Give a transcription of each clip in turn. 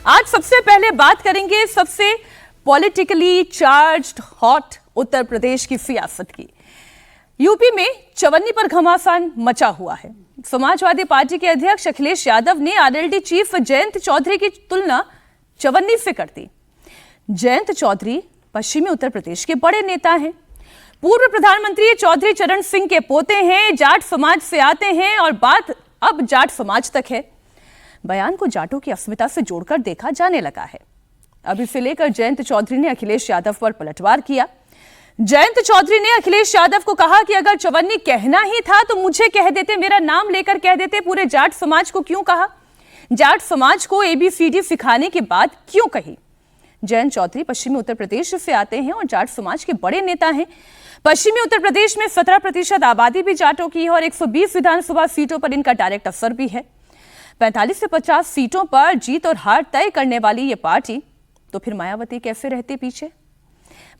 आज सबसे पहले बात करेंगे सबसे politically charged hot Uttar Pradesh की सियासत की। यूपी में चवन्नी पर घमासान मचा हुआ है। समाजवादी पार्टी के अध्यक्ष अखिलेश यादव ने आरएलडी चीफ जयंत चौधरी की तुलना चवन्नी से कर दी। जयंत चौधरी पश्चिमी उत्तर प्रदेश के बड़े नेता हैं। पूर्व प्रधानमंत्री चौधरी चरण सिंह के पोते हैं, जाट समाज से आते हैं और बात अब जाट समाज तक है। बयान को जाटों की अस्मिता से जोड़कर देखा जाने लगा है। अब इसे लेकर जयंत चौधरी ने अखिलेश यादव पर पलटवार किया। जयंत चौधरी ने अखिलेश यादव को कहा कि अगर चवन्नी कहना ही था तो मुझे कह देते, मेरा नाम लेकर कह देते, पूरे जाट समाज को क्यों कहा? जाट समाज को ABCD सिखाने की बात क्यों कही? जयंत चौधरी पश्चिमी उत्तर प्रदेश से आते हैं और जाट समाज के बड़े नेता हैं। पश्चिमी उत्तर प्रदेश में 17% आबादी भी जाटों की है और 120 विधानसभा सीटों पर इनका डायरेक्ट असर भी है। 45 से 50 सीटों पर जीत और हार तय करने वाली ये पार्टी, तो फिर मायावती कैसे रहते पीछे?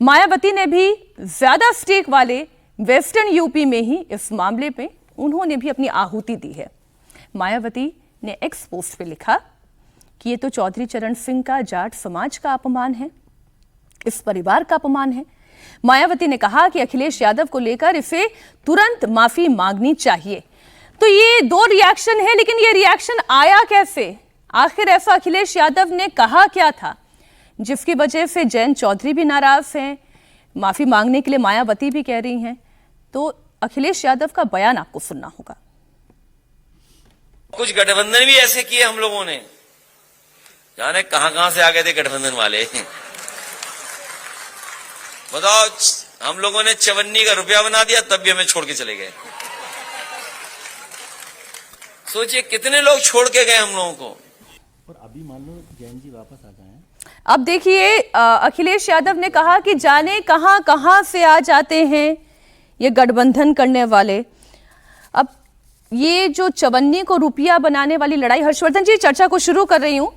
मायावती ने भी ज्यादा स्टेक वाले वेस्टर्न यूपी में ही इस मामले में उन्होंने भी अपनी आहुति दी है। मायावती ने एक्स पोस्ट पे लिखा कि ये तो चौधरी चरण सिंह का जाट समाज का अपमान है, इस परिवार का अपमान है। मायावती ने कहा कि अखिलेश यादव को लेकर इसे तुरंत माफी मांगनी चाहिए। तो ये दो रिएक्शन है, लेकिन ये रिएक्शन आया कैसे? आखिर ऐसा अखिलेश यादव ने कहा क्या था जिसकी वजह से जयंत चौधरी भी नाराज हैं, माफी मांगने के लिए मायावती भी कह रही हैं? तो अखिलेश यादव का बयान आपको सुनना होगा। कुछ गठबंधन भी ऐसे किए हम लोगों ने, जाने कहां से आ गए थे गठबंधन वाले। बताओ, हम लोगों ने चवन्नी का रुपया बना दिया तब भी हमें छोड़ के चले गए। सोचिए कितने लोग छोड़ के गए हम लोगों को। और अभी मान लो जैन जी वापस आ जाएं। अब देखिए, अखिलेश यादव ने कहा कि जाने कहां से आ जाते हैं ये गठबंधन करने वाले। अब ये जो चवन्नी को रुपया बनाने वाली लड़ाई, हर्षवर्धन जी चर्चा को शुरू कर रही हूं।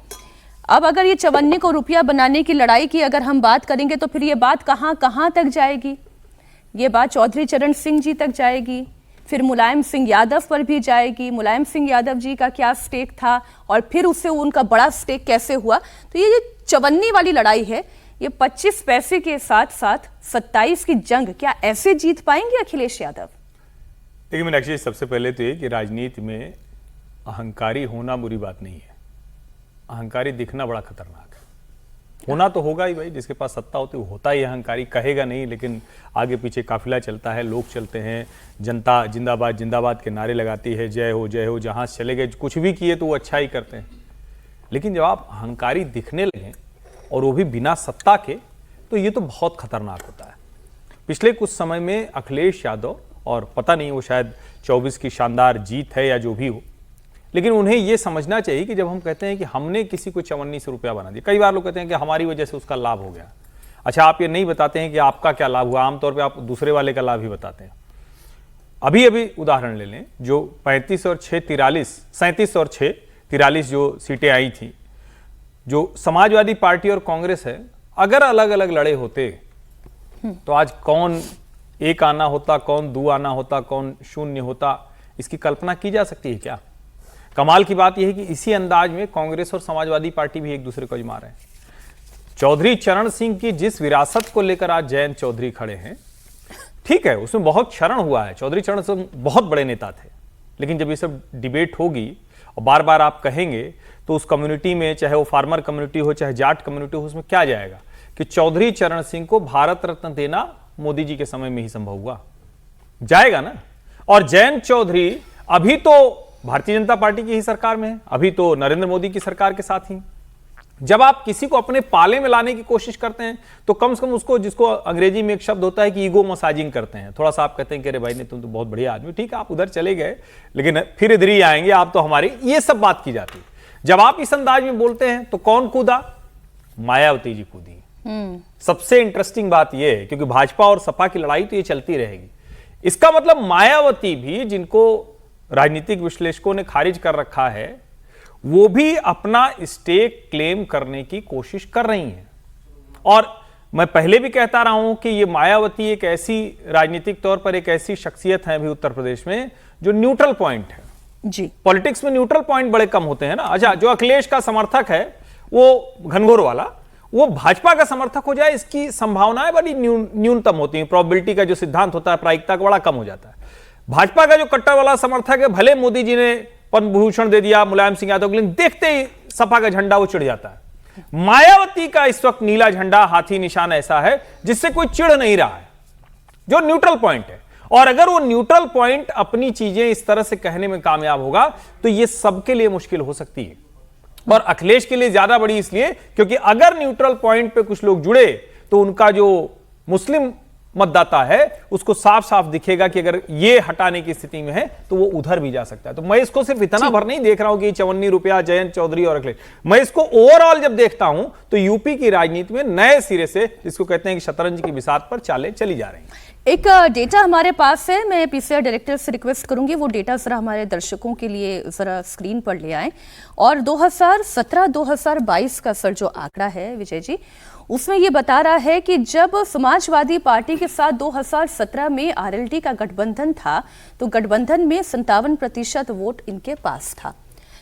अब अगर ये चवन्नी को रुपया बनाने की लड़ाई की अगर हम बात करेंगे तो फिर ये बात कहां तक जाएगी? ये बात चौधरी चरण सिंह जी तक जाएगी, फिर मुलायम सिंह यादव पर भी जाएगी। मुलायम सिंह यादव जी का क्या स्टेक था और फिर उससे उनका बड़ा स्टेक कैसे हुआ? तो ये जो चवन्नी वाली लड़ाई है, ये 25 पैसे के साथ साथ 27 की जंग, क्या ऐसे जीत पाएंगे अखिलेश यादव? देखिए मीनाक्षी, सबसे पहले तो ये कि राजनीति में अहंकारी होना बुरी बात नहीं है, अहंकारी दिखना बड़ा खतरनाक है। होना तो होगा ही भाई, जिसके पास सत्ता होती है होता ही अहंकारी, कहेगा नहीं लेकिन आगे पीछे काफिला चलता है, लोग चलते हैं, जनता जिंदाबाद जिंदाबाद के नारे लगाती है, जय हो जहां से चले गए, कुछ भी किए तो वो अच्छा ही करते हैं। लेकिन जब आप अहंकारी दिखने लगे और वो भी बिना सत्ता के, तो ये तो बहुत खतरनाक होता है। पिछले कुछ समय में अखिलेश यादव, और पता नहीं वो शायद 24 की शानदार जीत है या जो भी हो, लेकिन उन्हें यह समझना चाहिए कि जब हम कहते हैं कि हमने किसी को चवन्नी से रुपया बना दिया, कई बार लोग कहते हैं कि हमारी वजह से उसका लाभ हो गया। अच्छा, आप ये नहीं बताते हैं कि आपका क्या लाभ हुआ, आमतौर पे आप दूसरे वाले का लाभ ही बताते हैं। अभी अभी उदाहरण ले लें, जो 35 और 6 43, 37 और 6 43 जो सीटें आई थी, जो समाजवादी पार्टी और कांग्रेस है, अगर अलग अलग लड़े होते तो आज कौन एक आना होता, कौन दो आना होता, कौन शून्य होता, इसकी कल्पना की जा सकती है क्या? कमाल की बात यह है कि इसी अंदाज में कांग्रेस और समाजवादी पार्टी भी एक दूसरे को आजमा रहे हैं। चौधरी चरण सिंह की जिस विरासत को लेकर आज जयंत चौधरी खड़े हैं, ठीक है, उसमें बहुत क्षरण हुआ है, चौधरी चरण सिंह बहुत बड़े नेता थे, लेकिन जब ये सब डिबेट होगी और बार बार आप कहेंगे तो उस कम्युनिटी में, चाहे वो फार्मर कम्युनिटी हो चाहे जाट कम्युनिटी हो, उसमें क्या जाएगा कि चौधरी चरण सिंह को भारत रत्न देना मोदी जी के समय में ही संभव हुआ, जाएगा ना। और जयंत चौधरी अभी तो भारतीय जनता पार्टी की ही सरकार में है, अभी तो नरेंद्र मोदी की सरकार के साथ ही। जब आप किसी को अपने पाले में लाने की कोशिश करते हैं तो कम से कम उसको, जिसको अंग्रेजी में एक शब्द होता है कि ईगो मसाजिंग करते हैं, थोड़ा सा आप कहते हैं कि अरे भाई ने तुम तो बहुत बढ़िया आदमी, ठीक है आप उधर चले गए लेकिन फिर इधर ही आएंगे आप तो हमारे, ये सब बात की जाती है। जब आप इस अंदाज में बोलते हैं तो कौन कूदा? मायावती जी कूदी। सबसे इंटरेस्टिंग बात यह है, क्योंकि भाजपा और सपा की लड़ाई तो ये चलती रहेगी, इसका मतलब मायावती भी, जिनको राजनीतिक विश्लेषकों ने खारिज कर रखा है, वो भी अपना स्टेक क्लेम करने की कोशिश कर रही हैं। और मैं पहले भी कहता रहा हूं कि ये मायावती एक ऐसी, राजनीतिक तौर पर एक ऐसी शख्सियत है अभी उत्तर प्रदेश में जो न्यूट्रल पॉइंट है। जी, पॉलिटिक्स में न्यूट्रल पॉइंट बड़े कम होते हैं ना। अच्छा, जो अखिलेश का समर्थक है वो घनघोर वाला, वो भाजपा का समर्थक हो जाए, इसकी संभावनाएं बड़ी न्यूनतम होती हैं। प्रोबेबिलिटी का जो सिद्धांत होता है प्रायिकता का बड़ा कम हो जाता है। भाजपा का जो कट्टर वाला समर्थक है, भले मोदी जी ने पद्म भूषण दे दिया मुलायम सिंह यादव को, लेकिन देखते ही सपा का झंडा वो चिढ़ जाता है। मायावती का इस वक्त नीला झंडा, हाथी निशान ऐसा है जिससे कोई चिढ़ नहीं रहा है, जो न्यूट्रल पॉइंट है। और अगर वो न्यूट्रल पॉइंट अपनी चीजें इस तरह से कहने में कामयाब होगा तो ये सबके लिए मुश्किल हो सकती है, और अखिलेश के लिए ज्यादा बड़ी इसलिए क्योंकि अगर न्यूट्रल पॉइंट पे कुछ लोग जुड़े तो उनका जो मुस्लिम मतदाता है उसको साफ साफ दिखेगा कि अगर ये हटाने की स्थिति में है तो वो उधर भी जा सकता है। तो मैं इसको सिर्फ इतना भर नहीं देख रहा हूं कि 54 रुपया जयंत चौधरी और अखिलेश, मैं इसको ओवरऑल जब देखता हूं तो यूपी की राजनीति में नए सिरे से, जिसको कहते हैं कि शतरंज की बिसात पर चालें चली जा रही हैं। एक डेटा हमारे पास है, मैं पीसीआर डायरेक्टर से रिक्वेस्ट करूंगी वो डेटा जरा हमारे दर्शकों के लिए जरा स्क्रीन पर ले आए। और 2017-2022 का सर जो आंकड़ा है विजय जी, उसमें ये बता रहा है कि जब समाजवादी पार्टी के साथ 2017 में आरएलडी का गठबंधन था तो गठबंधन में 57% वोट इनके पास था,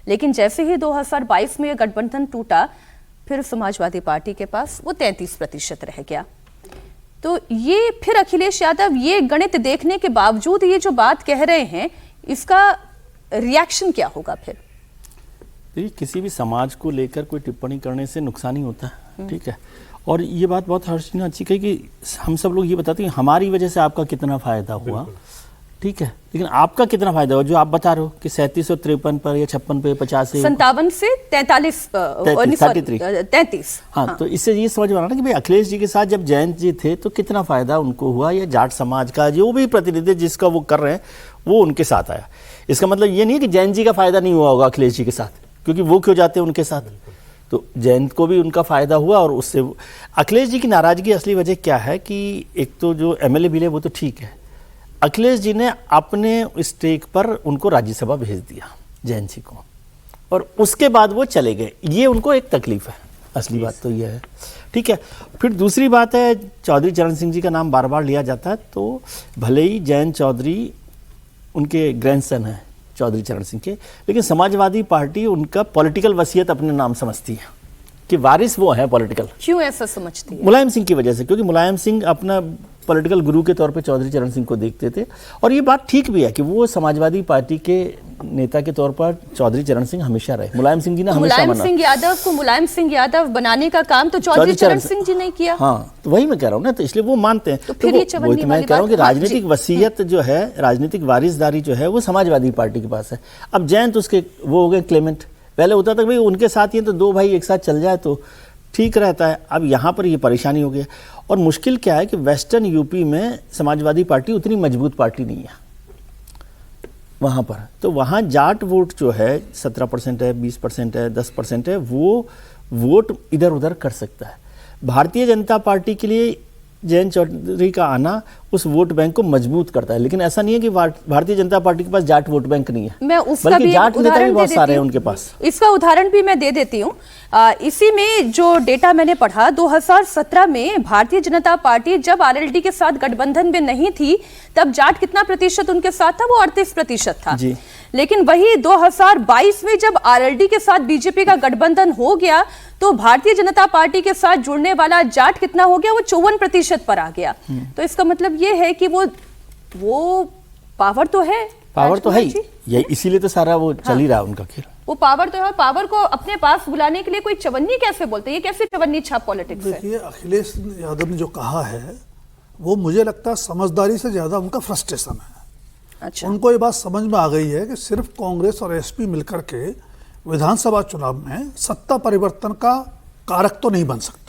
लेकिन जैसे ही 2022 में गठबंधन टूटा फिर समाजवादी पार्टी के पास वो 33% रह गया। तो ये फिर अखिलेश यादव ये गणित देखने के बावजूद ये जो बात कह रहे हैं, इसका रिएक्शन क्या होगा फिर? देखिए, किसी भी समाज को लेकर कोई टिप्पणी करने से नुकसान ही होता है, ठीक है। और ये बात बहुत हर्ष ने अच्छी कही कि हम सब लोग ये बताते हैं हमारी वजह से आपका कितना फायदा हुआ, ठीक है, लेकिन आपका कितना फायदा हुआ जो आप बता रहे हो कि 37 और 53 पर या 56 पे 50 से 57 से 33। हाँ, तो इससे ये समझ में आ रहा ना कि भाई अखिलेश जी के साथ जब जयंत जी थे तो कितना फायदा उनको हुआ, या जाट समाज का जो भी प्रतिनिधि जिसका वो कर रहे हैं वो उनके साथ आया। इसका मतलब ये नहीं है कि जयंत जी का फायदा नहीं हुआ होगा अखिलेश जी के साथ, क्योंकि वो क्यों जाते हैं उनके साथ, तो जयंत को भी उनका फायदा हुआ। और उससे अखिलेश जी की नाराजगी असली वजह क्या है कि एक तो जो एमएलए मिले वो तो ठीक है, अखिलेश जी ने अपने स्टेक पर उनको राज्यसभा भेज दिया जयंत जी को, और उसके बाद वो चले गए, ये उनको एक तकलीफ है, असली बात तो ये है, ठीक है। फिर दूसरी बात है, चौधरी चरण सिंह जी का नाम बार बार लिया जाता है, तो भले ही जयंत चौधरी उनके ग्रैंडसन हैं चौधरी चरण सिंह के, लेकिन समाजवादी पार्टी उनका पॉलिटिकल वसीयत अपने नाम समझती है कि वारिस वो है पॉलिटिकल। क्यों ऐसा समझती है? मुलायम सिंह की वजह से, क्योंकि मुलायम सिंह अपना पॉलिटिकल गुरु के तौर पे चौधरी चरण सिंह को देखते थे, और ये बात ठीक भी है कि वो समाजवादी पार्टी के नेता के तौर पर चौधरी चरण सिंह हमेशा रहे। मुलायम सिंह जी ने हमेशा मुलायम सिंह यादव को मुलायम सिंह यादव बनाने का काम तो चौधरी चरण सिंह जी ने किया। हाँ, तो वही मैं कह रहा हूँ ना, तो इसलिए वो मानते हैं। तो फिर ये चवन्नी तो मैं कह रहा हूँ कि राजनीतिक वसीयत जो है, राजनीतिक वारिसदारी जो है वो समाजवादी पार्टी के पास है। अब जयंत उसके वो हो गए क्लेमेंट, पहले होता था भाई उनके साथ ही तो दो भाई एक साथ चल जाए तो ठीक रहता है, अब यहाँ पर ये परेशानी हो गई। और मुश्किल क्या है कि वेस्टर्न यूपी में समाजवादी पार्टी उतनी मजबूत पार्टी नहीं है वहाँ पर, तो वहाँ जाट वोट जो है 17% है, 20% है, 10% है, वो वोट इधर उधर कर सकता है। भारतीय जनता पार्टी के लिए जयंत चौधरी का आना उस वोट बैंक को मजबूत करता है, लेकिन ऐसा नहीं है कि भारतीय जनता पार्टी के पास जाट वोट बैंक नहीं है, मैं उसका भी जाट नेता भी बहुत सारे हैं हूं। उनके पास। इसका उदाहरण भी मैं दे देती हूँ। इसी में जो डेटा मैंने पढ़ा, 2017 में भारतीय जनता पार्टी जब आरएलडी के साथ गठबंधन में नहीं थी तब जाट कितना प्रतिशत उनके साथ था? वो 38% था जी। लेकिन वही 2022 में जब आरएलडी के साथ बीजेपी का गठबंधन हो गया तो भारतीय जनता पार्टी के साथ जुड़ने वाला जाट कितना हो गया? वो 54% पर आ गया। तो इसका मतलब ये है कि वो पावर तो है, पावर तो है, ये इसीलिए तो सारा वो चल ही रहा उनका खेल। वो पावर तो है, पावर को अपने पास बुलाने के लिए कोई चवन्नी कैसे बोलते हैं? ये कैसे चवन्नी छाप पॉलिटिक्स है? देखिए, अखिलेश यादव ने जो कहा है वो मुझे लगता है समझदारी से ज्यादा उनका फ्रस्ट्रेशन है। अच्छा। उनको ये बात समझ में आ गई है कि सिर्फ कांग्रेस और एसपी मिलकर के विधानसभा चुनाव में सत्ता परिवर्तन का कारक तो नहीं बन सकते।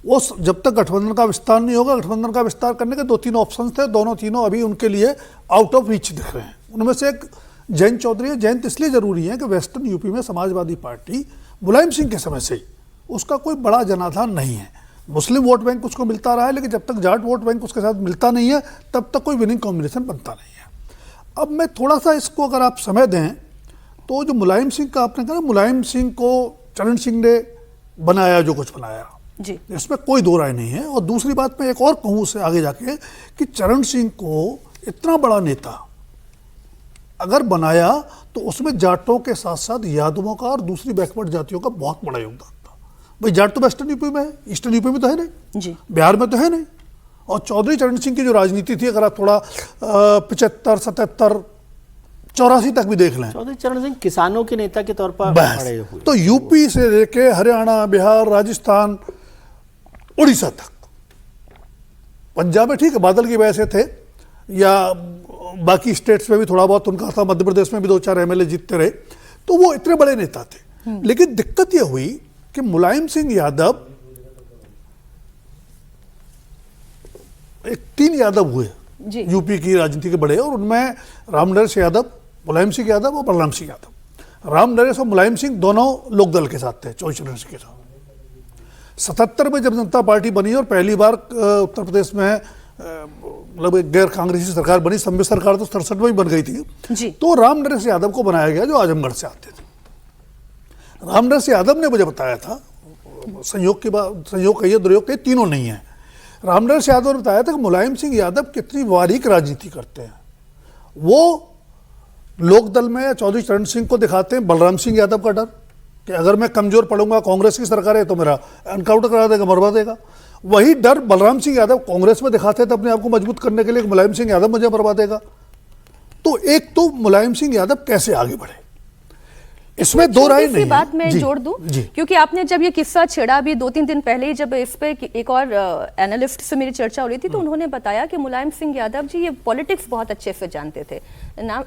वो जब तक गठबंधन का विस्तार नहीं होगा, गठबंधन का विस्तार करने के 2-3 ऑप्शन थे, दोनों तीनों अभी उनके लिए आउट ऑफ रीच दिख रहे हैं। उनमें से एक जयंत चौधरी है। जयंत इसलिए जरूरी है कि वेस्टर्न यूपी में समाजवादी पार्टी मुलायम सिंह के समय से ही उसका कोई बड़ा जनाधार नहीं है। मुस्लिम वोट बैंक उसको मिलता रहा है, लेकिन जब तक जाट वोट बैंक उसके साथ मिलता नहीं है तब तक कोई विनिंग कॉम्बिनेशन बनता नहीं है। अब मैं थोड़ा सा इसको अगर आप समय दें तो जो मुलायम सिंह का आपने कहा, मुलायम सिंह को चरण सिंह ने बनाया जो कुछ बनाया जी, इसमें कोई दो राय नहीं है। और दूसरी बात मैं एक और कहूँ उससे आगे जाके कि चरण सिंह को इतना बड़ा नेता अगर बनाया तो उसमें जाटों के साथ साथ यादवों का और दूसरी बैकवर्ड जातियों का बहुत बड़ा योगदान था। भाई जाट तो वेस्टर्न यूपी में है, ईस्टर्न यूपी में तो है नहीं, जी बिहार में तो है नहीं। और चौधरी चरण सिंह की जो राजनीति थी, अगर आप थोड़ा 75, 77, 84 तक भी देख लें, चौधरी चरण सिंह किसानों के नेता के तौर पर बस, खड़े हुए। तो यूपी से लेके हरियाणा, बिहार, राजस्थान, उड़ीसा तक, पंजाब में ठीक है बादल की वजह से थे, या बाकी स्टेट्स में भी थोड़ा बहुत उनका था, मध्य प्रदेश में भी 2-4 एमएलए जीतते रहे, तो वो इतने बड़े नेता थे। लेकिन दिक्कत यह हुई कि मुलायम सिंह यादव, 3 यादव हुए जी। यूपी की राजनीति के बड़े, और उनमें राम नरेश यादव, मुलायम सिंह यादव और बलराम सिंह यादव। राम नरेश और मुलायम सिंह दोनों लोकदल के साथ थे, चौधरी चरण सिंह के साथ। 77 में जब जनता पार्टी बनी और पहली बार उत्तर प्रदेश में मतलब एक गैर कांग्रेसी सरकार बनी, सम्य सरकार तो 67 में ही बन गई थी, जी। तो राम नरेश यादव को बनाया गया जो आजमगढ़ से आते थे। राम नरेश यादव ने मुझे बताया था, संयोग की बात, संयोग कहिए दुर्योग कहिए, तीनों नहीं है। राम नरेश यादव ने बताया था कि मुलायम सिंह यादव कितनी बारीक राजनीति करते हैं। वो लोकदल में या चौधरी चरण सिंह को दिखाते हैं बलराम सिंह यादव का डर कि अगर मैं कमजोर पड़ूंगा, कांग्रेस की सरकार है तो मेरा एनकाउंटर करा देगा, मरवा देगा। वही डर बलराम सिंह यादव कांग्रेस में दिखाते थे अपने आप को मजबूत करने के लिए कि मुलायम सिंह यादव मुझे मरवा देगा। तो एक तो मुलायम सिंह यादव कैसे आगे बढ़े, इसमें दो राय नहीं है। बात मैं जी, जोड़ दूं, जी। क्योंकि आपने जब ये किस्सा छेड़ा अभी 2-3 दिन पहले ही, जब इस पे एक और एनालिस्ट से मेरी चर्चा हो रही थी, तो उन्होंने बताया कि मुलायम सिंह यादव जी ये पॉलिटिक्स बहुत अच्छे से जानते थे।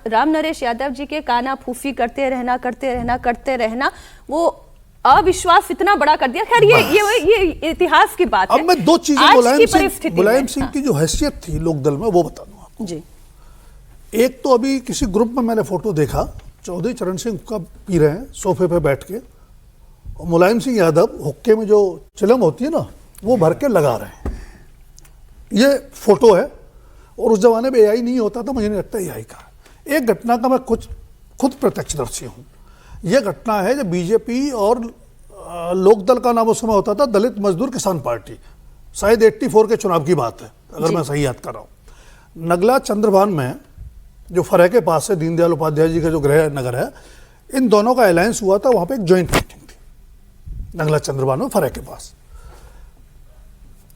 राम नरेश यादव जी के काना फूफी करते रहना वो अविश्वास इतना बड़ा कर दिया। खैर ये इतिहास की बात है। अब मैं 2 चीजें मुलायम सिंह की जो हैसियत थी लोकदल में वो बता दूं आपको। जी। एक तो अभी किसी ग्रुप में मैंने फोटो देखा, चौधरी चरण सिंह का पी रहे हैं सोफे पे बैठ के, और मुलायम सिंह यादव हुक्के में जो चिलम होती है ना वो भर के लगा रहे हैं। ये फोटो है, और उस जमाने में एआई नहीं होता था, मुझे नहीं लगता एआई का। एक घटना का मैं खुद प्रत्यक्षदर्शी हूँ। यह घटना है जब बीजेपी और लोकदल का नाम उस समय होता था दलित मजदूर किसान पार्टी, शायद 84 के चुनाव की बात है अगर मैं सही याद कर रहा हूँ। नगला चंद्रभान में जो फरह के पास है, दीनदयाल उपाध्याय जी का जो गृह नगर है, इन दोनों का अलायंस हुआ था। वहां पे एक ज्वाइंट मीटिंग थी नगला चंद्रभान में फरह के पास।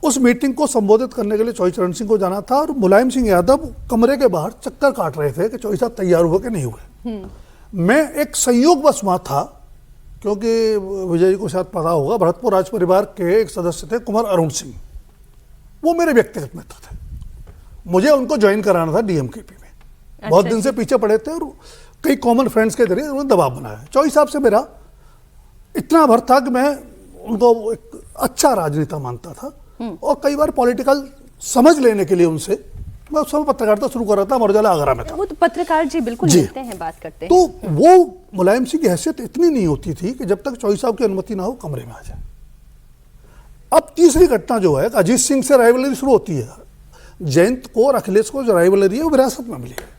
उस मीटिंग को संबोधित करने के लिए चौधरी चरण सिंह को जाना था, और मुलायम सिंह यादव कमरे के बाहर चक्कर काट रहे थे कि चौधरी साहब तैयार हुए कि नहीं हुए। मैं एक संयोगवश वहां था, क्योंकि विजय जी को शायद पता होगा, भरतपुर राज परिवार के एक सदस्य थे कुमार अरुण सिंह, वो मेरे व्यक्तिगत मित्र थे। मुझे उनको ज्वाइन कराना था डीएमकेपी में। बहुत दिन से पीछे पड़े थे, और कई कॉमन फ्रेंड्स के जरिए उन्होंने दबाव बनाया। चौधरी साहब से मेरा इतना भर था कि मैं उनको एक अच्छा राजनेता मानता था, और कई बार पॉलिटिकल समझ लेने के लिए उनसे मैं उस समय पत्रकारिता शुरू कर रहा था, अमर उजाला आगरा में था। वो तो पत्रकार जी बिल्कुल मिलते हैं, बात करते हैं। तो वो मुलायम सिंह की हैसियत इतनी नहीं होती थी कि जब तक चौधरी साहब की अनुमति ना हो कमरे में आ जाए। अब तीसरी घटना जो है, अजीत सिंह से राइवलरी शुरू होती है। जयंत को और अखिलेश को जो राइवलरी है वो विरासत में मिली है।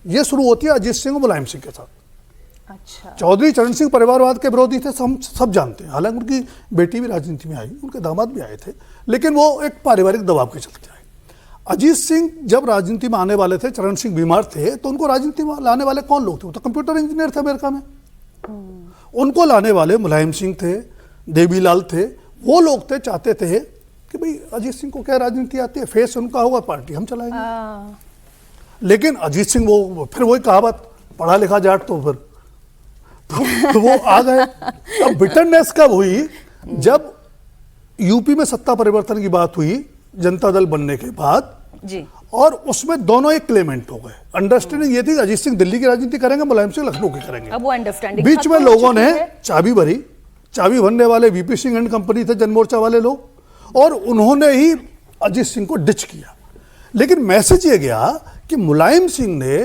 ये शुरू होती है अजीत सिंह और मुलायम सिंह के साथ। अच्छा। चौधरी चरण सिंह परिवारवाद के विरोधी थे, सब जानते हैं। हालांकि उनकी बेटी भी राजनीति में आई, उनके दामाद भी आए थे, लेकिन वो एक पारिवारिक दबाव के चलते आए। अजीत सिंह जब राजनीति में आने वाले थे, चरण सिंह बीमार थे, तो उनको राजनीति में लाने वाले कौन लोग थे? वो तो कंप्यूटर इंजीनियर थे अमेरिका में। उनको लाने वाले मुलायम सिंह थे, देवीलाल थे, वो लोग थे, चाहते थे कि भाई अजीत सिंह को क्या राजनीति आती है, फेस उनका होगा, पार्टी हम चलाएंगे। लेकिन अजीत सिंह वो फिर वही कहावत, पढ़ा लिखा जाट, तो फिर तो वो आ गए। अब बिटरनेस कब हुई? जब यूपी में सत्ता परिवर्तन की बात हुई जनता दल बनने के बाद जी, और उसमें दोनों एक क्लेमेंट हो गए। अंडरस्टैंडिंग ये थी कि अजीत सिंह दिल्ली की राजनीति करेंगे, मुलायम सिंह लखनऊ की करेंगे। अब वो अंडरस्टैंडिंग बीच में लोगों ने चाबी भरी, चाबी भरने वाले वीपी सिंह एंड कंपनी थे, जनमोर्चा वाले लोग, और उन्होंने ही अजीत सिंह को डिच किया। लेकिन मैसेज ये गया कि मुलायम सिंह ने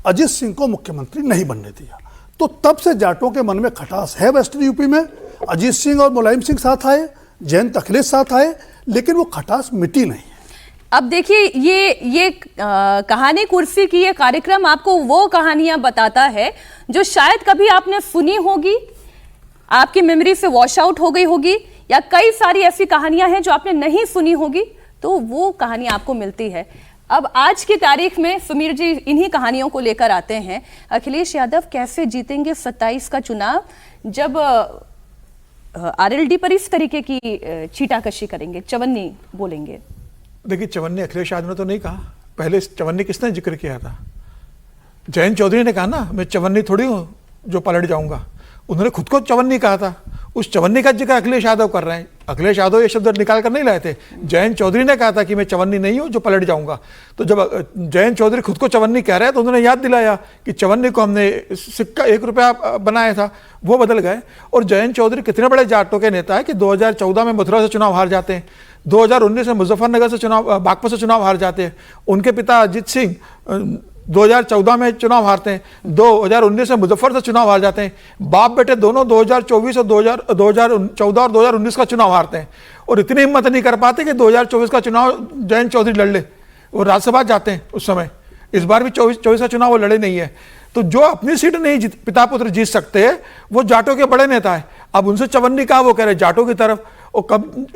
अजीत सिंह को मुख्यमंत्री नहीं बनने दिया। तो तब से जाटों के मन में खटास है वेस्टर्न यूपी में। अजीत सिंह और मुलायम सिंह साथ आए, जयंत अखिलेश साथ आए, लेकिन वो खटास मिटी नहीं है। अब देखिए, ये कहानी कुर्सी की ये कार्यक्रम आपको वो कहानियां बताता है जो शायद कभी आपने सुनी होगी, आपकी मेमोरी से वॉश आउट हो गई होगी, या कई सारी ऐसी कहानियां हैं जो आपने नहीं सुनी होगी, तो वो कहानी आपको मिलती है। अब आज की तारीख में सुमीर जी इन्हीं कहानियों को लेकर आते हैं। अखिलेश यादव कैसे जीतेंगे 27 का चुनाव, जब आरएलडी पर इस तरीके की छीटाकशी करेंगे, चवन्नी बोलेंगे? देखिए, चवन्नी अखिलेश यादव ने तो नहीं कहा। पहले चवन्नी किसने जिक्र किया था? जयंत चौधरी ने कहा ना, मैं चवन्नी थोड़ी हूं जो पलट जाऊंगा। उन्होंने खुद को चवन्नी कहा था। उस चवन्नी का जिक्र अखिलेश यादव कर रहे हैं। अखिलेश यादव ये शब्द निकाल कर नहीं लाए थे। जयंत चौधरी ने कहा था कि मैं चवन्नी नहीं हूं जो पलट जाऊंगा। तो जब जयंत चौधरी खुद को चवन्नी कह रहे हैं तो उन्होंने याद दिलाया कि चवन्नी को हमने सिक्का 1 रुपया बनाया था, वो बदल गए। और जयंत चौधरी कितने बड़े जाटों के नेता है कि 2014 में मथुरा से चुनाव हार जाते हैं, 2019 में मुजफ्फरनगर से चुनाव, बागपत से चुनाव हार जाते हैं। उनके पिता अजीत सिंह 2014 में चुनाव हारते हैं, 2019 में मुजफ्फर से चुनाव हार जाते हैं। बाप बेटे दोनों 2024 और 2014 और 2019 का चुनाव हारते हैं। और इतनी हिम्मत नहीं कर पाते कि 2024 का चुनाव जयंत चौधरी लड़ ले। वो राज्यसभा जाते हैं उस समय। इस बार भी 24 का चुनाव वो लड़े नहीं है। तो जो अपनी सीट नहीं पिता पुत्र जीत सकते वो जाटों के बड़े नेता है। अब उनसे चवन्नी कहा, वो कह रहे जाटों की तरफ। और कब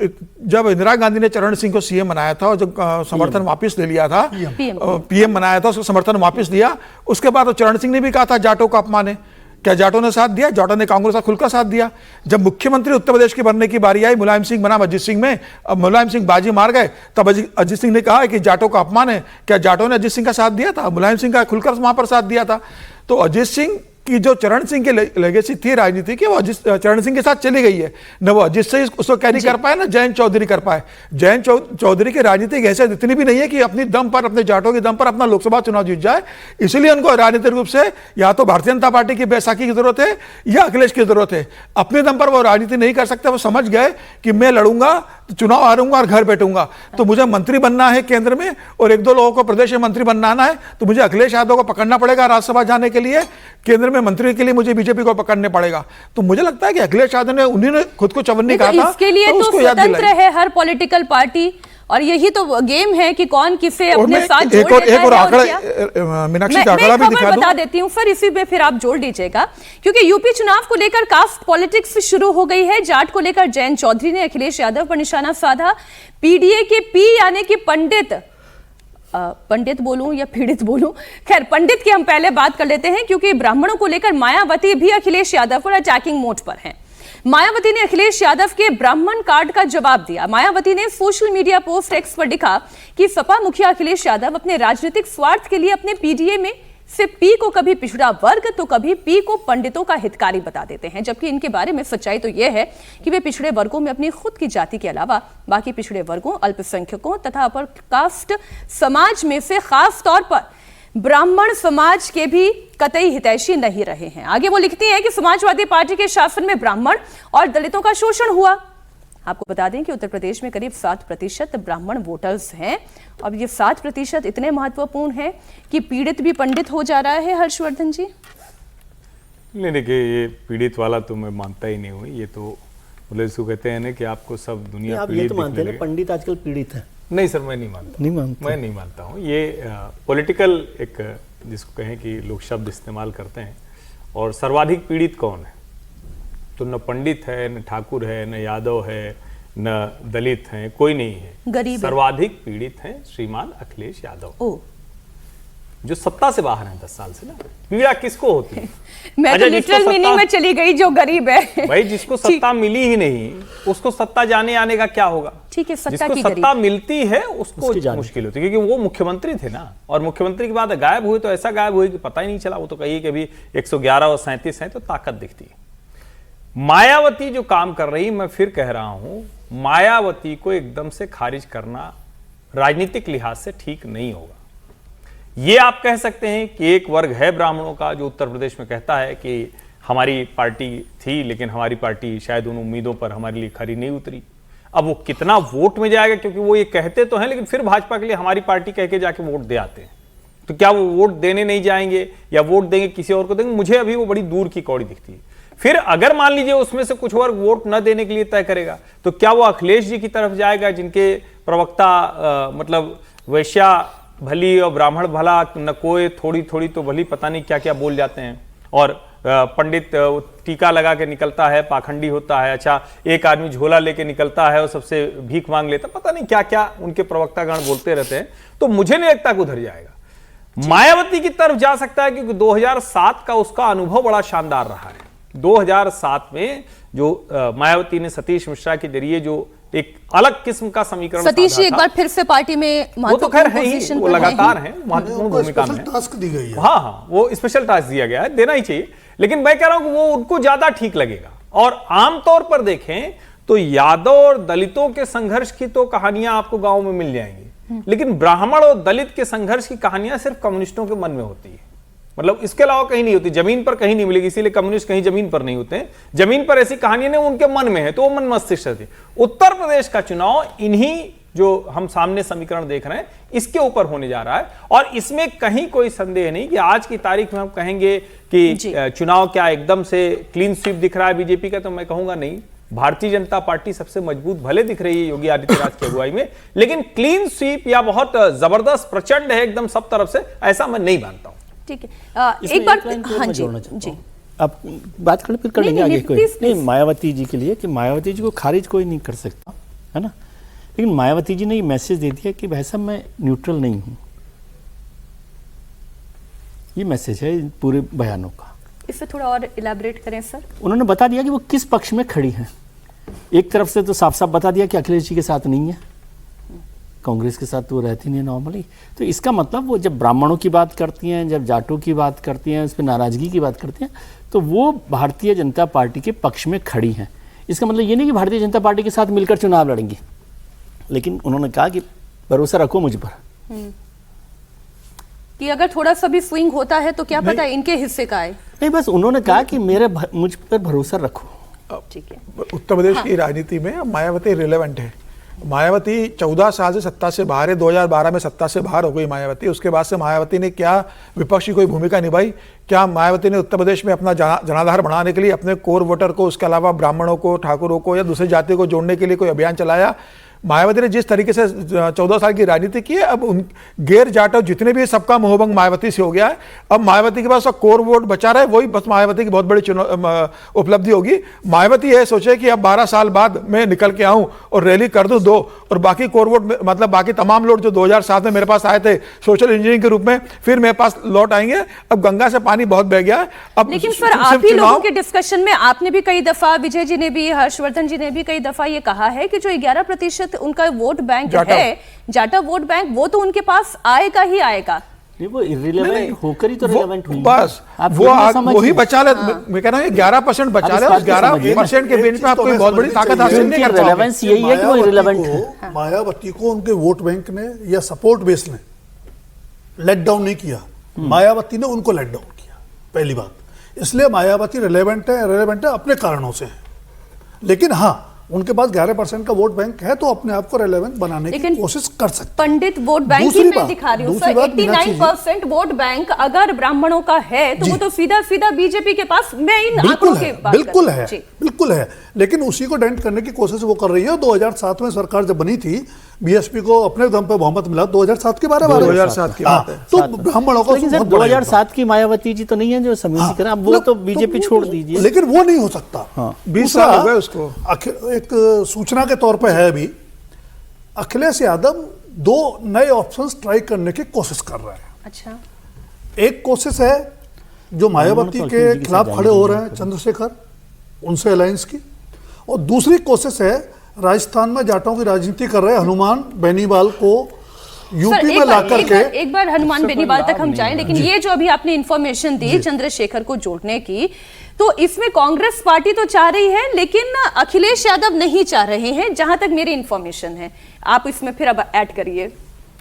जब इंदिरा गांधी ने चरण सिंह को सीएम बनाया था और जब समर्थन वापस ले लिया था, पीएम बनाया था, उसको समर्थन वापस दिया, उसके बाद तो चरण सिंह ने भी कहा था जाटों का अपमान है। क्या जाटों ने साथ दिया? जाटों ने कांग्रेस का खुलकर साथ दिया। जब मुख्यमंत्री उत्तर प्रदेश के बनने की बारी आई, मुलायम सिंह बना अजीत सिंह में, अब मुलायम सिंह बाजी मार गए, तब अजीत सिंह ने कहा कि जाटों का अपमान है। क्या जाटों ने अजीत सिंह का साथ दिया था? मुलायम सिंह का खुलकर वहां पर साथ दिया था। तो अजीत सिंह की जो चरण सिंह की लेगेसी थी राजनीति की, वो चरण सिंह के साथ चली गई है। न वो अजीत सिंह उसको कैरी कर पाए, ना जयंत चौधरी कर पाए। जयंत चौधरी की राजनीतिक हैसियत इतनी भी नहीं है कि अपनी दम पर, अपने जाटों के दम पर अपना लोकसभा चुनाव जीत जाए। इसलिए उनको राजनीतिक रूप से या तो भारतीय जनता पार्टी की बैसाखी की जरूरत है या अखिलेश की जरूरत है। अपने दम पर वो राजनीति नहीं कर सकते। वो समझ गए कि मैं लड़ूंगा, चुनाव हारूंगा और घर बैठूंगा। तो मुझे मंत्री बनना है केंद्र में और 1-2 लोगों को प्रदेश में मंत्री बनाना है, तो मुझे अखिलेश यादव को पकड़ना पड़ेगा राज्यसभा जाने के लिए। केंद्र में मंत्री के लिए मुझे बीजेपी को पकड़ने पड़ेगा। तो मुझे लगता है कि अखिलेश यादव ने, उन्होंने खुद को चवन्नी कहा था, इसके लिए तो स्वतंत्र है हर पॉलिटिकल पार्टी, और यही तो गेम है कि कौन किसे अपने साथ जोड़ लेता है। एक और आंकड़ा, मीनाक्षी का आंकड़ा भी दिखा दूं। बता देती हूं फिर, इसी में फिर आप जोड़ लीजिएगा, क्योंकि यूपी चुनाव को लेकर कास्ट पॉलिटिक्स शुरू हो गई है। जाट को लेकर जयंत चौधरी ने अखिलेश यादव पर निशाना साधा। पीडीए के पी यानी कि पंडित बोलूं या पीड़ित बोलूं, खैर पंडित की हम पहले बात कर लेते हैं, क्योंकि ब्राह्मणों को लेकर मायावती भी अखिलेश यादव पर अटैकिंग मोड पर हैं। मायावती ने अखिलेश यादव के ब्राह्मण कार्ड का जवाब दिया। मायावती ने सोशल मीडिया पोस्ट एक्स पर लिखा कि सपा मुखिया अखिलेश यादव अपने राजनीतिक स्वार्थ के लिए अपने पीडीए में से पी को कभी पिछड़ा वर्ग तो कभी पी को पंडितों का हितकारी बता देते हैं, जबकि इनके बारे में सच्चाई तो यह है कि वे पिछड़े वर्गों में अपनी खुद की जाति के अलावा बाकी पिछड़े वर्गों, अल्पसंख्यकों तथा अपर कास्ट समाज में से खास तौर पर ब्राह्मण समाज के भी कतई हितैषी नहीं रहे हैं। आगे वो लिखती है कि समाजवादी पार्टी के शासन में ब्राह्मण और दलितों का शोषण हुआ। आपको बता दें कि उत्तर प्रदेश में करीब 7% ब्राह्मण वोटर्स हैं। अब ये 7% इतने महत्वपूर्ण हैं कि पीड़ित भी पंडित हो जा रहा है। हर्षवर्धन जी, नहीं, देखिए ये पीड़ित वाला तो मैं मानता ही नहीं हूँ। ये तो मतलब इसको कहते हैं ना कि आपको सब दुनिया आप ये तो मानते हैं पंडित आजकल पीड़ित है? नहीं सर, मैं नहीं मानता। मैं नहीं मानता हूँ। ये पॉलिटिकल एक जिसको कहें कि लोग शब्द इस्तेमाल करते हैं। और सर्वाधिक पीड़ित कौन है? तो न पंडित है, न ठाकुर है, न यादव है, न दलित हैं, कोई नहीं है। गरीब सर्वाधिक पीड़ित हैं श्रीमान अखिलेश यादव, जो सत्ता से बाहर हैं 10 साल से। ना पीड़ा किसको होती है? मैं तो लिटरल मीनिंग में चली गई, जो गरीब है भाई, जिसको सत्ता मिली ही नहीं उसको सत्ता जाने आने का क्या होगा? ठीक है, सत्ता जिसको सत्ता मिलती है उसको मुश्किल होती है, क्योंकि वो मुख्यमंत्री थे ना, और मुख्यमंत्री के बाद गायब हुए तो ऐसा गायब हुए कि पता ही नहीं चला। वो तो कहिए कि अभी 111 और 37 है तो ताकत दिखती है। मायावती जो काम कर रही, मैं फिर कह रहा हूं, मायावती को एकदम से खारिज करना राजनीतिक लिहाज से ठीक नहीं होगा। ये आप कह सकते हैं कि एक वर्ग है ब्राह्मणों का जो उत्तर प्रदेश में कहता है कि हमारी पार्टी थी लेकिन हमारी पार्टी शायद उन उम्मीदों पर हमारे लिए खरी नहीं उतरी। अब वो कितना वोट में जाएगा, क्योंकि वो ये कहते तो हैं लेकिन फिर भाजपा के लिए हमारी पार्टी कह के जाके वोट दे आते हैं, तो क्या वो वोट देने नहीं जाएंगे या वोट देंगे किसी और को देंगे? मुझे अभी वो बड़ी दूर की कौड़ी दिखती है। फिर अगर मान लीजिए उसमें से कुछ वर्ग वोट न देने के लिए तय करेगा, तो क्या वो अखिलेश जी की तरफ जाएगा, जिनके प्रवक्ता मतलब वैश्या भली और ब्राह्मण भला न कोई, थोड़ी थोड़ी तो भली, पता नहीं क्या क्या बोल जाते हैं, और पंडित टीका लगा के निकलता है, पाखंडी होता है। अच्छा, एक आदमी झोला लेके निकलता है और सबसे भीख मांग लेता, पता नहीं क्या क्या उनके प्रवक्तागण बोलते रहते हैं। तो मुझे नहीं लगता कि उधर जाएगा। मायावती की तरफ जा सकता है क्योंकि 2007 का उसका अनुभव बड़ा शानदार रहा है। 2007 में जो मायावती ने सतीश मिश्रा के जरिए जो एक अलग किस्म का समीकरण सतीश जी साधा एक था, बार फिर से पार्टी में वो तो खैर है ही, पोजीशन वो पर लगातार हैं, महत्वपूर्ण उनको भूमिका में स्पेशल है। टास्क दी गई है। हाँ हाँ, वो स्पेशल टास्क दिया गया है, देना ही चाहिए, लेकिन मैं कह रहा हूं कि वो उनको ज्यादा ठीक लगेगा। और आमतौर पर देखें तो यादव और दलितों के संघर्ष की तो कहानियां आपको गांव में मिल जाएंगी, लेकिन ब्राह्मण और दलित के संघर्ष की कहानियां सिर्फ कम्युनिस्टों के मन में होती है। मतलब इसके अलावा कहीं नहीं होती, जमीन पर कहीं नहीं मिलेगी, इसीलिए कम्युनिस्ट कहीं जमीन पर नहीं होते हैं। जमीन पर ऐसी कहानियां नहीं, उनके मन में है, तो वो मन मस्तिष्क थी। उत्तर प्रदेश का चुनाव इन्हीं जो हम सामने समीकरण देख रहे हैं इसके ऊपर होने जा रहा है, और इसमें कहीं कोई संदेह नहीं कि आज की तारीख में हम कहेंगे कि चुनाव क्या एकदम से क्लीन स्वीप दिख रहा है बीजेपी का, तो मैं कहूंगा नहीं। भारतीय जनता पार्टी सबसे मजबूत भले दिख रही है योगी आदित्यनाथ की अगुवाई में, लेकिन क्लीन स्वीप या बहुत जबरदस्त प्रचंड है एकदम सब तरफ से, ऐसा मैं नहीं मानता हूं। ठीक है, एक बार हाँ जी जी आप बात करें फिर कर नहीं, लेंगे नहीं, आगे कोई प्लीज, नहीं। प्लीज। मायावती जी के लिए कि मायावती जी को खारिज कोई नहीं कर सकता है ना, लेकिन मायावती जी ने ये मैसेज दे दिया कि भाई साहब मैं न्यूट्रल नहीं हूं। ये मैसेज है पूरे बयानों का। इससे थोड़ा और इलैबोरेट करें सर। उन्होंने बता दिया कि वो किस पक्ष में खड़ी हैं। एक तरफ से तो साफ साफ बता दिया कि अखिलेश जी के साथ नहीं है, कांग्रेस के साथ तो वो रहती नहीं है नॉर्मली। तो इसका मतलब वो जब ब्राह्मणों की बात करती हैं, जब जाटों की बात करती हैं, उस पर नाराजगी की बात करती हैं, तो वो भारतीय जनता पार्टी के पक्ष में खड़ी हैं। इसका मतलब ये नहीं कि भारतीय जनता पार्टी के साथ मिलकर चुनाव लड़ेंगी, लेकिन उन्होंने कहा कि भरोसा रखो मुझ पर कि अगर थोड़ा सा भी स्विंग होता है तो क्या पता है इनके हिस्से का है। नहीं, बस उन्होंने कहा कि मुझ पर भरोसा रखो। ठीक है, उत्तर प्रदेश की राजनीति में मायावती रिलेवेंट है। मायावती 14 साल से सत्ता से बाहर है, 2012 में सत्ता से बाहर हो गई मायावती। उसके बाद से मायावती ने क्या विपक्ष की कोई भूमिका निभाई? क्या मायावती ने उत्तर प्रदेश में अपना जनाधार बढ़ाने के लिए अपने कोर वोटर को, उसके अलावा ब्राह्मणों को, ठाकुरों को या दूसरी जातियों को जोड़ने के लिए कोई अभियान चलाया? मायावती ने जिस तरीके से 14 साल की राजनीति की है, अब उन गैर जाटव जितने भी सबका मोहभंग मायावती से हो गया है। अब मायावती के पास कोर वोट बचा रहा है, वही बस मायावती की बहुत बड़ी उपलब्धि होगी। मायावती यह सोचे कि अब 12 साल बाद मैं निकल के आऊं और रैली कर दूं 2, और बाकी कोर वोट मतलब बाकी तमाम लोग जो 2007 में मेरे पास आए थे सोशल इंजीनियरिंग के रूप में, फिर मेरे पास लौट आएंगे। अब गंगा से पानी बहुत बह गया है। अब लेकिन सर आप ही लोगों के डिस्कशन में आपने भी कई दफा, विजय जी ने भी, हर्षवर्धन जी ने भी कई दफा ये कहा है कि जो 11% उनका वोट बैंक है, जाटा वोट बैंक, वो तो उनके पास आएगा ही आएगा। नहीं, वो इररिलेवेंट होकर ही तो रिलेवेंट हुई। बस वो ही बचा ले। मैं कह रहा हूँ 11% बचा ले, उस 11% के बेंच पे आप कोई बहुत बड़ी ताकत हासिल नहीं कर पाओगे। रेलेवेंस यही है कि वो इररिलेवेंट है। मायावती को उनके वोट बैंक ने या सपोर्ट बेस ने लेट डाउन नहीं किया, मायावती ने उनको लेट डाउन किया, पहली बात। इसलिए मायावती रिलेवेंट है अपने कारणों से है। लेकिन हाँ, उनके पास 11% का वोट बैंक है, तो अपने आप को रेलेवेंट बनाने की कोशिश कर सकते। पंडित वोट बैंक ही मैं दिखा रही हूँ सर, 89% वोट बैंक अगर ब्राह्मणों का है तो वो तो सीधा सीधा बीजेपी के पास, मैं इन आंकड़ों के बात बिल्कुल है, बिल्कुल है। लेकिन उसी को डेंट करने की कोशिश वो कर रही है। 2007 में सरकार जब बनी थी, बीएसपी को अपने दम पे बहुमत मिला 2007 के 2007 की बात है। तो ब्राह्मणों को 2007 की मायावती जी तो नहीं है जो समीकरण करें, अब वो तो बीजेपी छोड़ दीजिए। लेकिन वो नहीं हो सकता। 20 साल हो गए उसको। एक सूचना के तौर पे है अभी, अखिलेश यादव 2 नए ऑप्शंस ट्राई करने की कोशिश कर रहे हैं। अच्छा, एक कोशिश है जो मायावती के खिलाफ खड़े हो रहे हैं चंद्रशेखर, उनसे अलायंस की, और दूसरी कोशिश है राजस्थान में जाटों की राजनीति कर रहे हनुमान बेनीवाल को यूपी में लाकर के। एक बार हनुमान बेनीवाल तक हम जाएं, लेकिन ये जो अभी आपने इंफॉर्मेशन दी चंद्रशेखर को जोड़ने की, तो इसमें कांग्रेस पार्टी तो चाह रही है लेकिन अखिलेश यादव नहीं चाह रहे हैं, जहां तक मेरी इंफॉर्मेशन है। आप इसमें फिर अब ऐड करिए।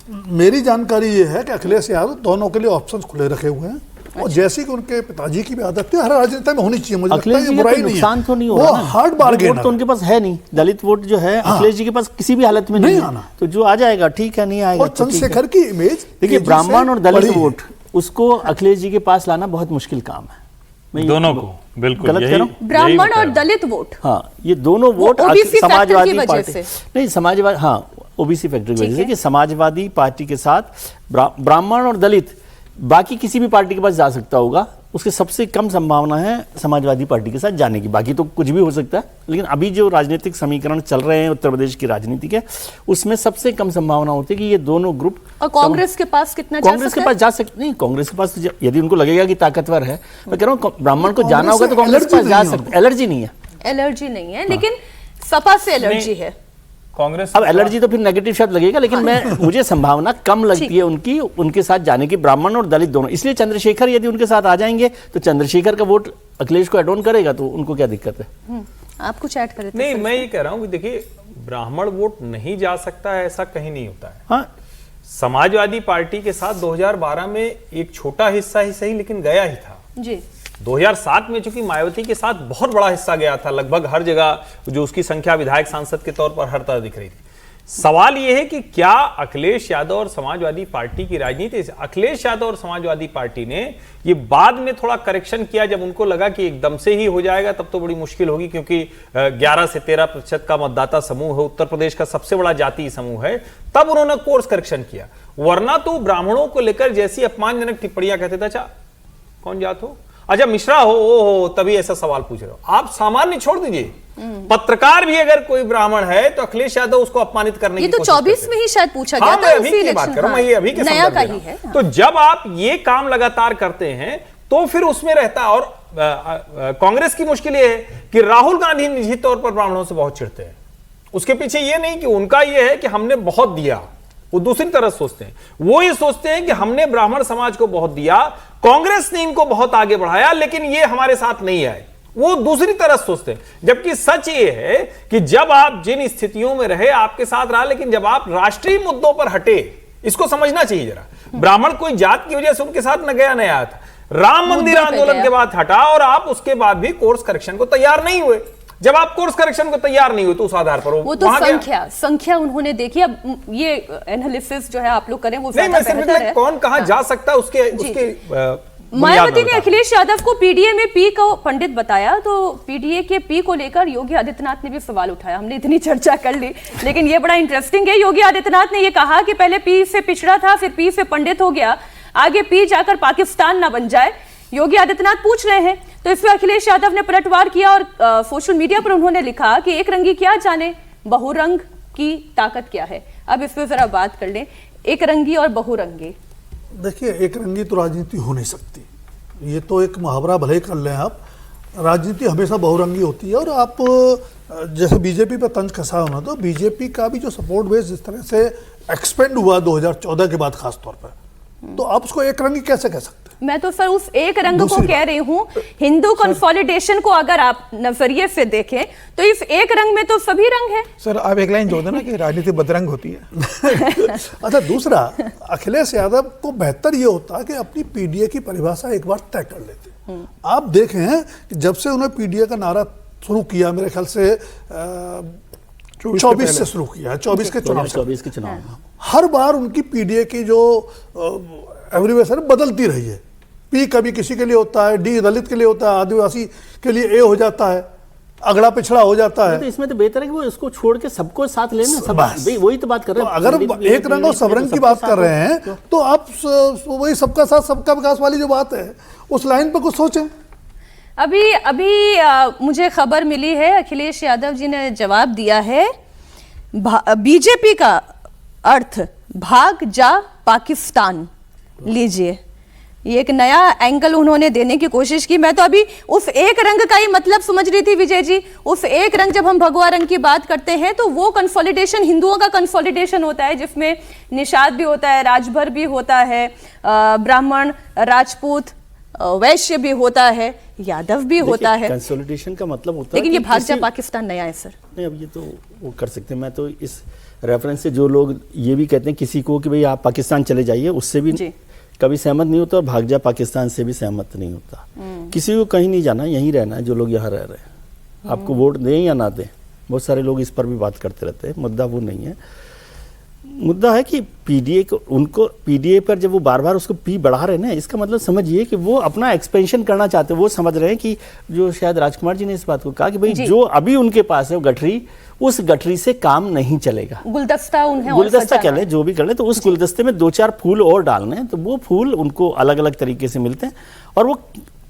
मेरी जानकारी ये है कि अखिलेश यादव दोनों के लिए ऑप्शंस खुले रखे हुए हैं, और जैसे कि उनके पिताजी की भी आदत है, हर राजनीति में होनी चाहिए। मुझे लगता है ये बुराई नहीं है, नुकसान तो नहीं हो वो रहा ना। हार्ड बार्गेन तो उनके पास है नहीं, दलित वोट जो है अखिलेश जी के पास किसी भी हालत में नहीं आना, तो जो आ जाएगा ठीक है, नहीं आएगा और चंद्रशेखर की इमेज देखिए, ब्राह्मण और दलित वोट उसको अखिलेश जी के पास लाना बहुत मुश्किल काम है। दोनों को बिल्कुल गलत कह रहा हूं? ब्राह्मण और दलित वोट, हाँ, ये दोनों वोट समाजवादी पार्टी नहीं, समाजवादी, हाँ, ओबीसी फैक्टर की वजह से कि समाजवादी पार्टी के साथ ब्राह्मण और दलित बाकी किसी भी पार्टी के पास जा सकता होगा, उसकी सबसे कम संभावना है समाजवादी पार्टी के साथ जाने की। बाकी तो कुछ भी हो सकता है, लेकिन अभी जो राजनीतिक समीकरण चल रहे हैं उत्तर प्रदेश की राजनीति के, उसमें सबसे कम संभावना होती है कि ये दोनों ग्रुप। और कांग्रेस के पास कितना जा कांग्रेस के सकता पास जा सकते नहीं, कांग्रेस के पास यदि उनको लगेगा कि ताकतवर है, मैं कह रहा हूँ ब्राह्मण को जाना होगा तो कांग्रेस के पास जा सकते। एलर्जी नहीं है, एलर्जी नहीं है, लेकिन सपा से एलर्जी है। कांग्रेस अब एलर्जी तो फिर नेगेटिव शब्द लगेगा, लेकिन मुझे संभावना कम लगती है उनकी उनके साथ जाने की, ब्राह्मण और दलित दोनों। इसलिए चंद्रशेखर यदि उनके साथ आ जाएंगे तो चंद्रशेखर का वोट अखिलेश को एड ऑन करेगा, तो उनको क्या दिक्कत है। आप कुछ ऐड करें? नहीं, मैं ये कह रहा हूं कि देखिए, ब्राह्मण वोट नहीं जा सकता है ऐसा कहीं नहीं होता है। हाँ, समाजवादी पार्टी के साथ 2012 में एक छोटा हिस्सा ही सही लेकिन गया ही था जी। 2007 में चूंकि मायावती के साथ बहुत बड़ा हिस्सा गया था, लगभग हर जगह जो उसकी संख्या विधायक सांसद के तौर पर हर तरह दिख रही थी। सवाल यह है कि क्या अखिलेश यादव और समाजवादी पार्टी की राजनीति, अखिलेश यादव और समाजवादी पार्टी ने ये बाद में थोड़ा करेक्शन किया, जब उनको लगा कि एकदम से ही हो जाएगा तब तो बड़ी मुश्किल होगी, क्योंकि 11 से 13% का मतदाता समूह है, उत्तर प्रदेश का सबसे बड़ा जातीय समूह है, तब उन्होंने कोर्स करेक्शन किया। वरना तो ब्राह्मणों को लेकर जैसी अपमानजनक टिप्पणियां कहते थे, अच्छा कौन जात हो, अच्छा मिश्रा हो, तभी ऐसा सवाल पूछ रहे हो आप। सामान्य छोड़ दीजिए, पत्रकार भी अगर कोई ब्राह्मण है तो अखिलेश यादव उसको अपमानित करने की कोशिश करते हैं। ये तो 24 में ही शायद पूछा गया था। मैं अभी की बात कर रहा हूं, मैं ये अभी के नया का संदर्भ ही में। है। तो जब आप ये काम लगातार करते हैं तो फिर उसमें रहता है। और कांग्रेस की मुश्किल ये है कि राहुल गांधी निजी तौर पर ब्राह्मणों से बहुत चिढ़ते हैं। उसके पीछे ये नहीं कि उनका ये है कि हमने बहुत दिया, वो दूसरी तरह सोचते हैं। वो ये सोचते हैं कि हमने ब्राह्मण समाज को बहुत दिया, कांग्रेस ने इनको बहुत आगे बढ़ाया, लेकिन ये हमारे साथ नहीं आए। वो दूसरी तरह सोचते हैं। जबकि सच ये है कि जब आप जिन स्थितियों में रहे आपके साथ रहा, लेकिन जब आप राष्ट्रीय मुद्दों पर हटे, इसको समझना चाहिए जरा। ब्राह्मण कोई जात की वजह से उनके साथ न गया न आया था, राम मंदिर आंदोलन के बाद हटा, और आप उसके बाद भी कोर्स करेक्शन को तैयार नहीं हुए। जब आप कोर्स करेक्शन को तैयार नहीं हुए तो उस आधार पर वो तो संख्या उन्होंने देखी। अब ये एनालिसिस जो है आप लोग करें वो नहीं, मैं सिर्फ कौन कहां जा सकता है उसके मायावती ने अखिलेश यादव को पीडीए में पी को पंडित बताया, तो पीडीए के पी को लेकर योगी आदित्यनाथ ने भी सवाल उठाया। हमने इतनी चर्चा कर ली, लेकिन ये बड़ा इंटरेस्टिंग है। योगी आदित्यनाथ ने ये कहा कि पहले पी से पिछड़ा था, फिर पी से पंडित हो गया, आगे पी जाकर पाकिस्तान ना बन जाए। योगी आदित्यनाथ पूछ रहे हैं, तो इस पर अखिलेश यादव ने पलटवार किया और सोशल मीडिया पर उन्होंने लिखा कि एक रंगी क्या जाने बहुरंग की ताकत क्या है। अब इस पर जरा बात कर लें, एक रंगी और बहुरंगी। देखिए, एक रंगी तो राजनीति हो नहीं सकती, ये तो एक मुहावरा भले ही कर लें आप। राजनीति हमेशा बहुरंगी होती है। और आप जैसे बीजेपी पर तंज कसा होना, तो बीजेपी का भी जो सपोर्ट बेस जिस तरह से एक्सपेंड हुआ 2014 के बाद खास तौर पर, तो आप उसको एक रंगी कैसे कह सकते हैं? मैं तो सर उस एक रंग को कह रही हूं। हिंदू कंसोलिडेशन को अगर आप नजरिए से देखें तो इस एक रंग में तो सभी रंग है। सर आप एक लाइन जोड़ देना कि राजनीति बदरंग होती है। अच्छा, दूसरा, अखिलेश यादव को बेहतर ये होता कि अपनी पीडीए की परिभाषा एक बार तय कर लेते। आप देखें कि जब से उन्होंने पीडीए का नारा शुरू किया, मेरे ख्याल से 24 से शुरू किया, 24 के चुनाव, हर बार उनकी पीडीए की जो एवरीवेशन बदलती रही है। पी कभी किसी के लिए होता है, डी दलित के लिए होता है, आदिवासी के लिए ए हो जाता है, अगड़ा पिछड़ा हो जाता है। तो इसमें तो बेहतर है कि वो इसको छोड़ के सबको साथ लेना, सब वही तो बात कर रहे हैं। अगर एक रंग और सब रंग की बात कर रहे हैं तो आप वही सबका साथ सबका विकास वाली जो बात है उस लाइन पर कुछ सोचें। अभी मुझे खबर मिली है, अखिलेश यादव जी ने जवाब दिया है, बीजेपी का अर्थ भाग जा पाकिस्तान लीजिए। ये एक नया एंगल उन्होंने देने की कोशिश की। मैं तो अभी उस एक रंग का ही मतलब समझ रही थी विजय जी। उस एक रंग, जब हम भगवा रंग की बात करते हैं तो वो कंसोलिडेशन हिंदुओं का कंसोलिडेशन होता है, जिसमें निषाद भी होता है, राजभर भी होता है, ब्राह्मण, राजपूत, वैश्य भी होता है, यादव भी होता है। कंसोलिडेशन का मतलब होता है, लेकिन ये भाग जा पाकिस्तान नया है सर। नहीं, अब ये तो वो कर सकते हैं। मैं तो इस रेफरेंस से जो लोग ये भी कहते हैं किसी को कि भाई आप पाकिस्तान चले जाइए, उससे भी कभी सहमत नहीं होता, और भाग जा पाकिस्तान से भी सहमत नहीं होता। किसी को कहीं नहीं जाना, यहीं रहना है जो लोग यहाँ रह रहे हैं। आपको वोट दें या ना दें, बहुत सारे लोग इस पर भी बात करते रहते हैं। मुद्दा वो नहीं है। मुद्दा है कि पीडीए को, उनको पीडीए पर जब वो बार बार उसको पी बढ़ा रहे हैं ना, इसका मतलब समझिए कि वो अपना एक्सपेंशन करना चाहते हैं। वो समझ रहे हैं कि जो शायद राजकुमार जी ने इस बात को कहा कि भाई जो अभी उनके पास है वो गठरी, उस गठरी से काम नहीं चलेगा। गुलदस्ता उन्हें गुलदस्ता कह लें, जो भी कर लें, तो उस गुलदस्ते में 2-4 फूल और डालने हैं, तो वो फूल उनको अलग अलग तरीके से मिलते हैं और वो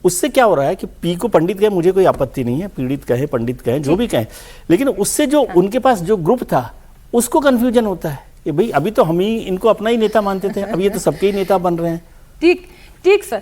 उससे क्या हो रहा है कि पी को पंडित कहे, मुझे कोई आपत्ति नहीं है, पीड़ित कहे, पंडित कहे, जो भी कहें, लेकिन उससे जो उनके पास जो ग्रुप था उसको कंफ्यूजन होता है कि भाई अभी तो हम ही इनको अपना ही नेता मानते थे, अब ये तो सबके ही नेता बन रहे हैं। ठीक ठीक सर।